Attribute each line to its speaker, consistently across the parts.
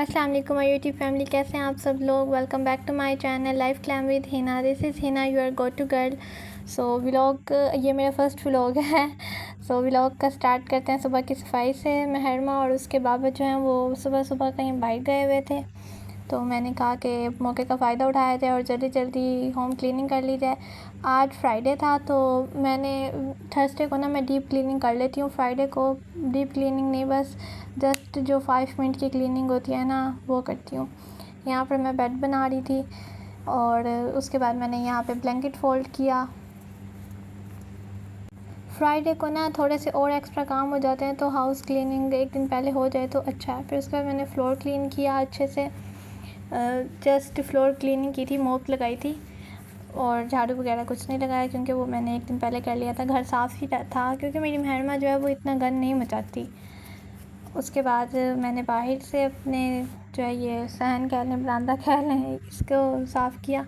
Speaker 1: अस्सलाम वालेकुम my YouTube family, कैसे हैं आप सब लोग। Welcome back to my channel life climb with Hina. This is Hina, you are go to girl. So vlog, ये मेरा फर्स्ट व्लॉग है। सो व्लॉग का स्टार्ट करते हैं सुबह की सफाई से। महरमा और उसके बाबा जो हैं वो सुबह सुबह कहीं बाहर गए हुए थे, तो मैंने कहा कि मौके का फ़ायदा उठाया जाए और जल्दी जल्दी होम क्लीनिंग कर ली जाए। आज फ्राइडे था तो मैंने थर्सडे को ना मैं डीप क्लीनिंग कर लेती हूँ। फ्राइडे को डीप क्लीनिंग नहीं, बस जस्ट जो 5 मिनट की क्लीनिंग होती है ना वो करती हूँ। यहाँ पर मैं बेड बना रही थी और उसके बाद मैंने यहाँ पे ब्लैंकेट फ़ोल्ड किया। फ्राइडे को ना थोड़े से और एक्स्ट्रा काम हो जाते हैं, तो हाउस क्लीनिंग एक दिन पहले हो जाए तो अच्छा है। फिर उसके बाद मैंने फ़्लोर क्लीन किया अच्छे से। जस्ट फ्लोर क्लीनिंग की थी, मोप लगाई थी और झाड़ू वगैरह कुछ नहीं लगाया क्योंकि वो मैंने एक दिन पहले कर लिया था। घर साफ़ ही था क्योंकि मेरी महरमा जो है वो इतना गंद नहीं मचाती। उसके बाद मैंने बाहर से अपने जो है ये सहन कह लें, बरामदा कह लें, इसको साफ़ किया।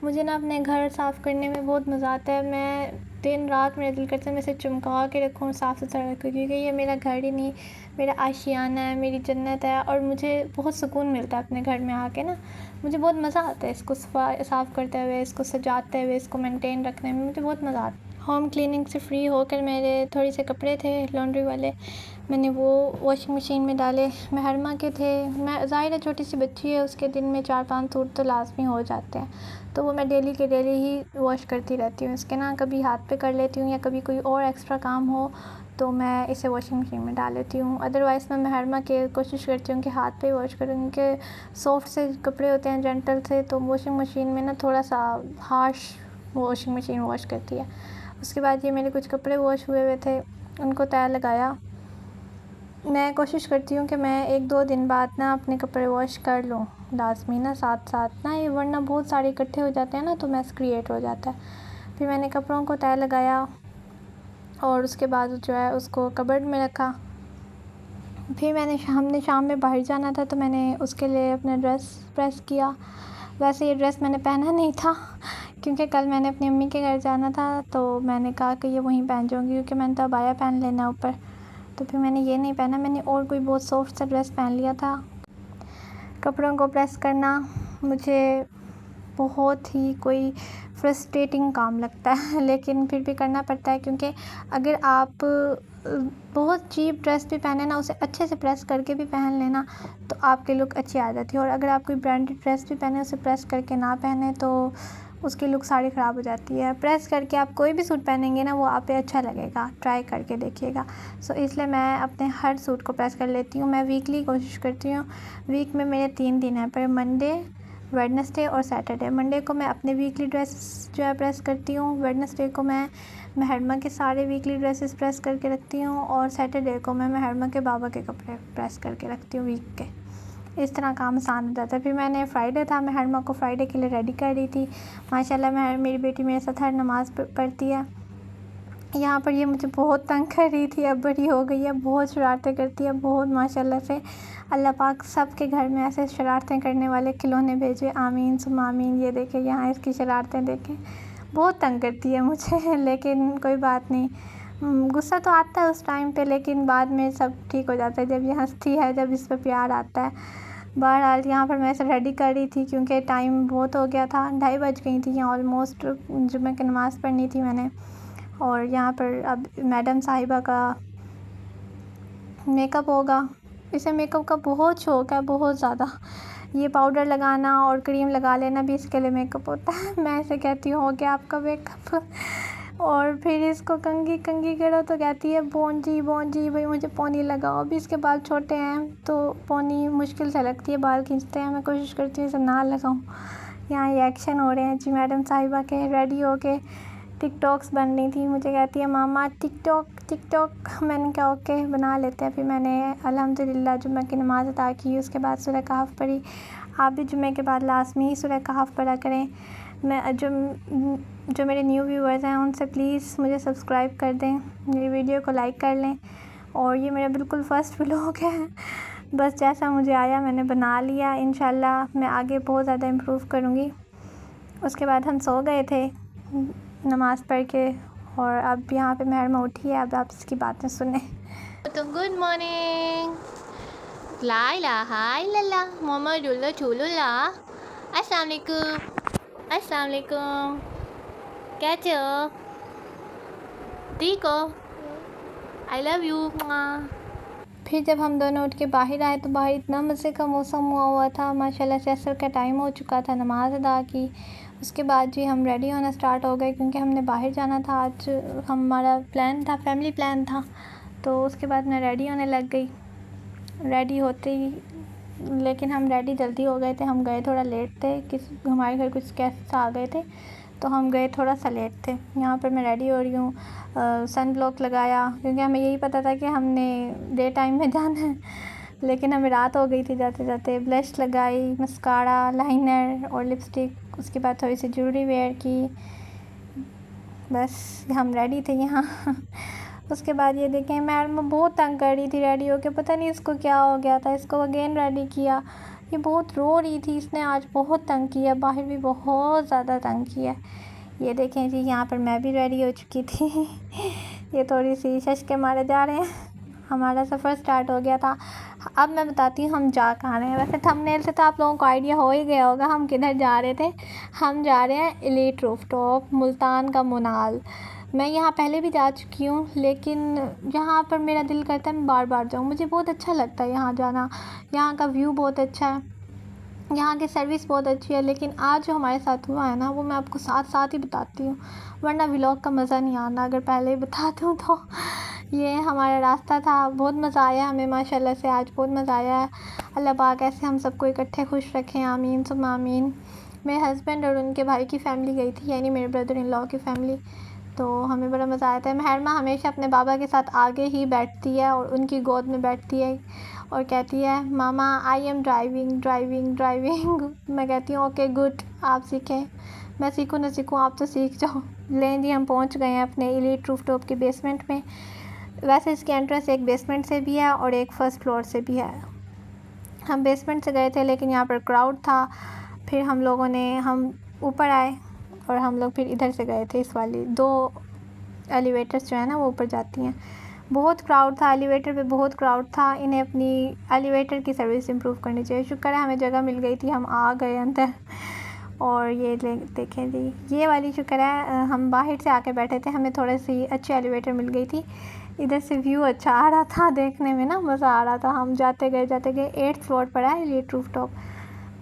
Speaker 1: मुझे ना अपने घर साफ़ करने में बहुत मज़ा आता है। मैं दिन रात मेरा दिल करता है मैं इसे चमका के रखूँ, साफ़ सुथरा रखूँ, क्योंकि ये मेरा घर ही नहीं, मेरा आशियाना है, मेरी जन्नत है। और मुझे बहुत सुकून मिलता है अपने घर में आके ना। मुझे बहुत मज़ा आता है इसको साफ़ करते हुए, इसको सजाते हुए, इसको मेंटेन रखने में मुझे बहुत मज़ा आता है। होम क्लीनिंग से फ्री होकर मेरे थोड़े से कपड़े थे लॉन्ड्री वाले, मैंने वो वॉशिंग मशीन में डाले। महरमा के थे, मैं ज़ाहिर है छोटी सी बच्ची है, उसके दिन में 4-5 सूट तो लाजमी हो जाते हैं, तो वो मैं डेली के डेली ही वॉश करती रहती हूँ। इसके ना कभी हाथ पे कर लेती हूँ या कभी कोई और एक्स्ट्रा काम हो तो मैं इसे वॉशिंग मशीन में डाल लेती हूँ। अदरवाइज़ मैं महरमा के कोशिश करती हूँ कि हाथ पे वॉश करूँ, क्योंकि सॉफ्ट से कपड़े होते हैं, जेंटल से, तो वॉशिंग मशीन में ना थोड़ा सा हार्श वॉशिंग मशीन वॉश करती है। उसके बाद ये मेरे कुछ कपड़े वॉश हुए थे, उनको तय लगाया। मैं कोशिश करती हूँ कि मैं 1-2 दिन बाद ना अपने कपड़े वॉश कर लूँ लाज़मी ना, साथ साथ ना, ये वरना बहुत सारे इकट्ठे हो जाते हैं ना तो मैस क्रिएट हो जाता है। फिर मैंने कपड़ों को तय लगाया और उसके बाद जो है उसको कबर्ड में रखा। फिर हमने शाम में बाहर जाना था तो मैंने उसके लिए अपना ड्रेस प्रेस किया। वैसे ये ड्रेस मैंने पहना नहीं था क्योंकि कल मैंने अपनी अम्मी के घर जाना था, तो मैंने कहा कि ये वहीं पहन जाऊँगी क्योंकि मैंने तो अबाया पहन लेना ऊपर, तो फिर मैंने ये नहीं पहना। मैंने और कोई बहुत सॉफ्ट सा ड्रेस पहन लिया था। कपड़ों को प्रेस करना मुझे बहुत ही कोई फ्रस्ट्रेटिंग काम लगता है लेकिन फिर भी करना पड़ता है, क्योंकि अगर आप बहुत चीप ड्रेस भी पहने ना, उसे अच्छे से प्रेस करके भी पहन लेना तो आपकी लुक अच्छी आ जाती है। और अगर आप कोई ब्रांडेड ड्रेस भी पहने, उसे प्रेस करके ना पहने तो उसकी लुक सारी ख़राब हो जाती है। प्रेस करके आप कोई भी सूट पहनेंगे ना वो आप पे अच्छा लगेगा, ट्राई करके देखिएगा। सो इसलिए मैं अपने हर सूट को प्रेस कर लेती हूँ। मैं वीकली कोशिश करती हूँ, वीक में मेरे 3 दिन हैं, पर मंडे, वेडनेसडे और सैटरडे। मंडे को मैं अपने वीकली ड्रेस जो है प्रेस करती हूँ, वेडनेसडे को मैं महरमा के सारे वीकली ड्रेसेस प्रेस करके रखती हूँ और सैटरडे को मैं महरमा के बाबा के कपड़े प्रेस करके रखती हूँ वीक के। इस तरह काम आसान हो जाता है। फिर मैंने फ्राइडे था, महरमा को फ्राइडे के लिए रेडी कर रही थी। माशाल्लाह मेरी बेटी मेरे साथ हर नमाज़ पढ़ती है। यहाँ पर ये मुझे बहुत तंग कर रही थी, अब बड़ी हो गई है, बहुत शरारतें करती है, बहुत माशाल्लाह से। अल्लाह पाक सब के घर में ऐसे शरारतें करने वाले खिलौने भेजे, आमीन सुम आमीन। ये देखें यहाँ इसकी शरारतें देखें, बहुत तंग करती है मुझे लेकिन कोई बात नहीं, गुस्सा तो आता है उस टाइम पे, लेकिन बाद में सब ठीक हो जाता है जब ये हंसती है, जब इस पर प्यार आता है। बहरहाल यहाँ पर मैं इसे रेडी कर रही थी क्योंकि टाइम बहुत हो गया था, 2:30 बज गई थी यहाँ ऑलमोस्ट। जुम्मे की नमाज़ पढ़नी थी मैंने। और यहाँ पर अब मैडम साहिबा का मेकअप होगा। इसे मेकअप का बहुत शौक़ है, बहुत ज़्यादा। ये पाउडर लगाना और क्रीम लगा लेना भी इसके लिए मेकअप होता है। मैं इसे कहती हूँ हो गया आपका मेकअप। और फिर इसको कंघी कंघी करो तो कहती है बोंजी बोंजी, भाई मुझे पोनी लगाओ। अभी इसके बाल छोटे हैं तो पोनी मुश्किल से लगती है, बाल खींचते हैं। मैं कोशिश करती हूँ इसे ना लगाऊँ। यहाँ ये एक्शन हो रहे हैं जी मैडम साहिबा के, रेडी हो के टिकटॉक्स बन रही थी। मुझे कहती है मामा टिकटॉक टिकटॉक। मैंने कहा ओके बना लेते हैं। फिर मैंने अल्हम्दुलिल्लाह जुम्मे की नमाज़ अदा की, उसके बाद सूरह कहफ पढ़ी। आप भी जुम्मे के बाद लाज़मी सूरह कहफ पढ़ा करें। मैं जो मेरे न्यू व्यूअर्स हैं उनसे प्लीज़ मुझे सब्सक्राइब कर दें, मेरी वीडियो को लाइक कर लें। और ये मेरा बिल्कुल फ़र्स्ट व्लॉग है, बस जैसा मुझे आया मैंने बना लिया। इंशाल्लाह मैं आगे बहुत ज़्यादा इम्प्रूव करूँगी। उसके बाद हम सो गए थे नमाज़ पढ़ के, और अब यहाँ पे महरमा उठी है, अब आप इसकी बातें सुने। तो गुड मॉर्निंग, ला इलाहा इल्लल्लाह मोहम्मदुर रसूलुल्लाह। अस्सलाम वालेकुम, अस्सलाम वालेकुम। कैसे हो? ठीक हो? I love you. फिर जब हम दोनों उठ के बाहर आए तो बाहर इतना मज़े का मौसम हुआ था माशाल्लाह से। असर का टाइम हो चुका था, नमाज़ अदा की। उसके बाद जी हम रेडी होना स्टार्ट हो गए क्योंकि हमने बाहर जाना था। आज हमारा प्लान था, फैमिली प्लान था। तो उसके बाद मैं रेडी होने लग गई। रेडी होते ही, लेकिन हम रेडी जल्दी हो गए थे। हम गए थोड़ा लेट थे, हमारे घर कुछ गेस्ट आ गए थे तो हम गए थोड़ा सा लेट थे। यहाँ पर मैं रेडी हो रही हूँ, सन ब्लॉक लगाया क्योंकि हमें यही पता था कि हमने डे टाइम में जाना है, लेकिन हमें रात हो गई थी जाते जाते। ब्लश लगाई, मस्कारा, लाइनर और लिपस्टिक। उसके बाद थोड़ी सी ज्वेलरी वेयर की। बस हम रेडी थे यहाँ। उसके बाद ये देखें, मैडम बहुत तंग कर रही थी रेडी होके, पता नहीं इसको क्या हो गया था। इसको अगेन रेडी किया, ये बहुत रो रही थी। इसने आज बहुत तंग किया, बाहर भी बहुत ज़्यादा तंग किया। ये देखें जी, यहाँ पर मैं भी रेडी हो चुकी थी। ये थोड़ी सी शश के मारे जा रहे हैं। हमारा सफ़र स्टार्ट हो गया था। अब मैं बताती हूँ हम जा कहाँ रहे हैं। वैसे थंबनेल से तो आप लोगों को आइडिया हो ही गया होगा हम किधर जा रहे थे। हम जा रहे हैं एलीट रूफटॉप, मुल्तान का मुनाल। मैं यहाँ पहले भी जा चुकी हूँ, लेकिन यहाँ पर मेरा दिल करता है मैं बार बार जाऊँ। मुझे बहुत अच्छा लगता है यहाँ जाना। यहाँ का व्यू बहुत अच्छा है, यहाँ की सर्विस बहुत अच्छी है। लेकिन आज जो हमारे साथ हुआ है ना, वो मैं आपको साथ साथ ही बताती हूँ, वरना व्लॉग का मज़ा नहीं आना अगर पहले ही बता दूँ तो। ये हमारा रास्ता था, बहुत मज़ा आया हमें माशाल्लाह से। आज बहुत मज़ा आया है। अल्लाह पाक ऐसे हम सबको इकट्ठे खुश रखें, आमीन सुम्मा आमीन। मेरे हस्बैंड और उनके भाई की फ़ैमिली गई थी, यानी मेरे ब्रदर इन लॉ की फ़ैमिली। तो हमें बड़ा मज़ा आया था। महरमा हमेशा अपने बाबा के साथ आगे ही बैठती है और उनकी गोद में बैठती है और कहती है मामा I am driving driving driving. मैं कहती हूँ ओके गुड, आप सीखें। मैं सीखूँ ना सीखूँ, आप तो सीख जाओ। लें जी, हम पहुँच गए हैं अपने एलीट रूफटॉप के बेसमेंट में। वैसे इसकी एंट्रेंस एक बेसमेंट से भी है और एक फ़र्स्ट फ्लोर से भी है। हम बेसमेंट से गए थे, लेकिन यहाँ पर क्राउड था। फिर हम ऊपर आए और हम लोग फिर इधर से गए थे। इस वाली 2 एलिवेटर्स जो है ना वो ऊपर जाती हैं। बहुत क्राउड था एलिवेटर पे, बहुत क्राउड था। इन्हें अपनी एलिवेटर की सर्विस इम्प्रूव करनी चाहिए। शुक्र है हमें जगह मिल गई थी, हम आ गए अंदर। और ये देखें जी, ये वाली शुक्र है हम बाहर से आके बैठे थे, हमें थोड़ी सी अच्छी एलिवेटर मिल गई थी। इधर से व्यू अच्छा आ रहा था, देखने में ना मज़ा आ रहा था। हम जाते गए 8th फ्लोर पर है एलीट रूफटॉप।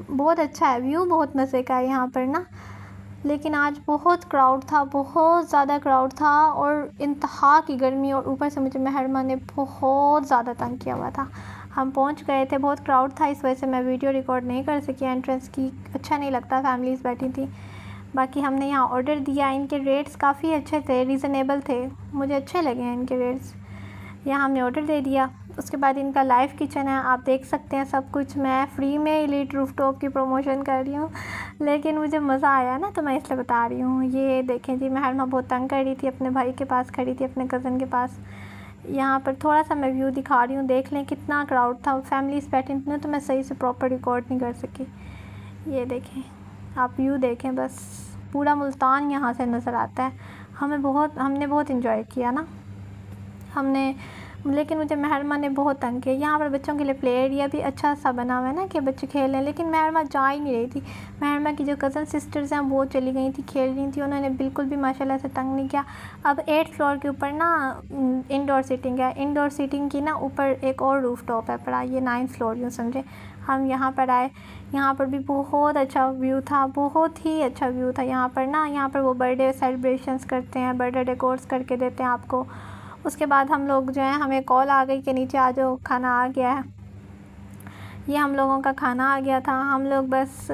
Speaker 1: बहुत अच्छा है, व्यू बहुत मज़े का है यहाँ पर ना। लेकिन आज बहुत क्राउड था, बहुत ज़्यादा क्राउड था और इंतहा की गर्मी। और ऊपर से मुझे महरमा ने बहुत ज़्यादा तंग किया हुआ था। हम पहुंच गए थे, बहुत क्राउड था, इस वजह से मैं वीडियो रिकॉर्ड नहीं कर सकी एंट्रेंस की। अच्छा नहीं लगता, फैमिलीज़ बैठी थी। बाकी हमने यहाँ ऑर्डर दिया। इनके रेट्स काफ़ी अच्छे थे, रीज़नेबल थे, मुझे अच्छे लगे हैं इनके रेट्स। यहाँ हमने ऑर्डर दे दिया। उसके बाद इनका लाइव किचन है, आप देख सकते हैं सब कुछ। मैं फ्री में एलीट रूफटॉप की प्रमोशन कर रही हूँ, लेकिन मुझे मज़ा आया ना तो मैं इसलिए बता रही हूँ। ये देखें जी, महरमा बहुत तंग कर रही थी, अपने भाई के पास खड़ी थी, अपने कज़न के पास। यहाँ पर थोड़ा सा मैं व्यू दिखा रही हूँ, देख लें कितना क्राउड था। फैमिलीज़ बैठी थी ना, तो मैं सही से प्रॉपर रिकॉर्ड नहीं कर सकी। ये देखें, आप व्यू देखें, बस पूरा मुल्तान यहाँ से नज़र आता है। हमने बहुत इन्जॉय किया ना हमने। लेकिन मुझे महरमा ने बहुत तंग किया। यहाँ पर बच्चों के लिए प्ले एरिया भी अच्छा सा बना हुआ है ना कि बच्चे खेलें, लेकिन महरमा जा ही नहीं रही थी। महरमा की जो कज़न सिस्टर्स हैं वो चली गई थी, खेल रही थी, उन्होंने बिल्कुल भी माशाल्लाह से तंग नहीं किया। अब 8th फ्लोर के ऊपर ना इंडोर सीटिंग है। इंडोर सीटिंग की ना ऊपर एक और रूफटॉप है पड़ा, ये 9th फ्लोर यूँ समझे। हम यहाँ पर आए, यहाँ पर भी बहुत अच्छा व्यू था, बहुत ही अच्छा व्यू था। यहाँ पर वो बर्थडे सेलिब्रेशंस करते हैं, बर्थडे डेकोर्स करके देते हैं आपको। उसके बाद हम लोग जो है, हमें कॉल आ गई कि नीचे आ जाओ, खाना आ गया है। ये हम लोगों का खाना आ गया था। हम लोग बस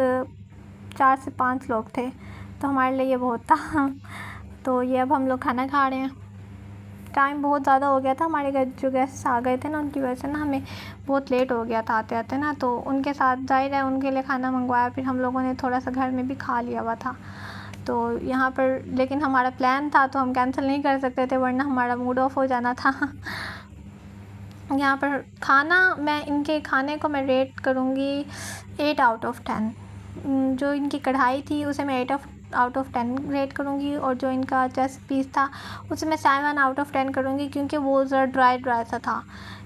Speaker 1: 4 से 5 लोग थे, तो हमारे लिए ये बहुत था। तो ये अब हम लोग खाना खा रहे हैं। टाइम बहुत ज़्यादा हो गया था, हमारे घर जो गेस्ट आ गए थे ना, उनकी वजह से ना हमें बहुत लेट हो गया था आते आते ना। तो उनके साथ जाहिर है उनके लिए खाना मंगवाया, फिर हम लोगों ने थोड़ा सा घर में भी खा लिया हुआ था। तो यहाँ पर लेकिन हमारा प्लान था तो हम कैंसिल नहीं कर सकते थे, वरना हमारा मूड ऑफ हो जाना था। यहाँ पर खाना, मैं इनके खाने को मैं रेट करूँगी 8 आउट ऑफ 10। जो इनकी कढ़ाई थी उसे मैं 8 आउट ऑफ 10 रेट करूँगी, और जो इनका चेस्ट पीस था उसे मैं 7 आउट ऑफ 10 करूँगी, क्योंकि वो ज़रा ड्राई सा था।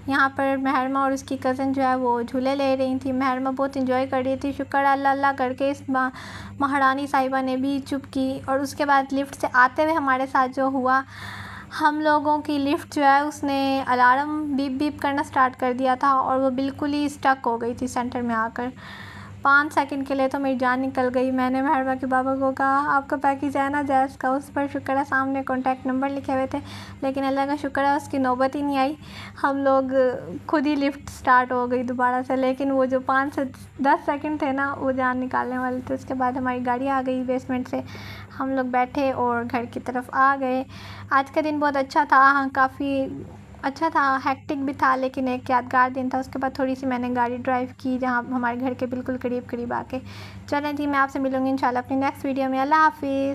Speaker 1: यहाँ पर महरमा और उसकी कज़न जो है वो झूले ले रही थी। महरमा बहुत इंजॉय कर रही थी। शुक्र अल्लाह अल्लाह करके इस महारानी साहिबा ने भी चुप की। और उसके बाद लिफ्ट से आते हुए हमारे साथ जो हुआ, हम लोगों की लिफ्ट जो है उसने अलार्म बीप बीप करना स्टार्ट कर दिया था और वो बिल्कुल ही स्टक हो गई थी सेंटर में आकर। 5 सेकंड के लिए तो मेरी जान निकल गई। मैंने महरमा के बाबा को कहा आपका पैकेज है ना जैज़ का? उस पर शुक्र है सामने कॉन्टैक्ट नंबर लिखे हुए थे, लेकिन अल्लाह का शुक्र है उसकी नौबत ही नहीं आई। हम लोग खुद ही लिफ्ट स्टार्ट हो गई दोबारा से, लेकिन वो जो 5 से 10 सेकंड थे ना वो जान निकालने वाले थे। उसके बाद हमारी गाड़ी आ गई बेसमेंट से, हम लोग बैठे और घर की तरफ आ गए। आज का दिन बहुत अच्छा था, हाँ काफ़ी अच्छा था, हेक्टिक भी था लेकिन एक यादगार दिन था। उसके बाद थोड़ी सी मैंने गाड़ी ड्राइव की जहाँ हमारे घर के बिल्कुल करीब करीब आके। चलें जी, मैं आपसे मिलूँगी इंशाल्लाह अपनी नेक्स्ट वीडियो में। अल्लाह हाफ़िज़।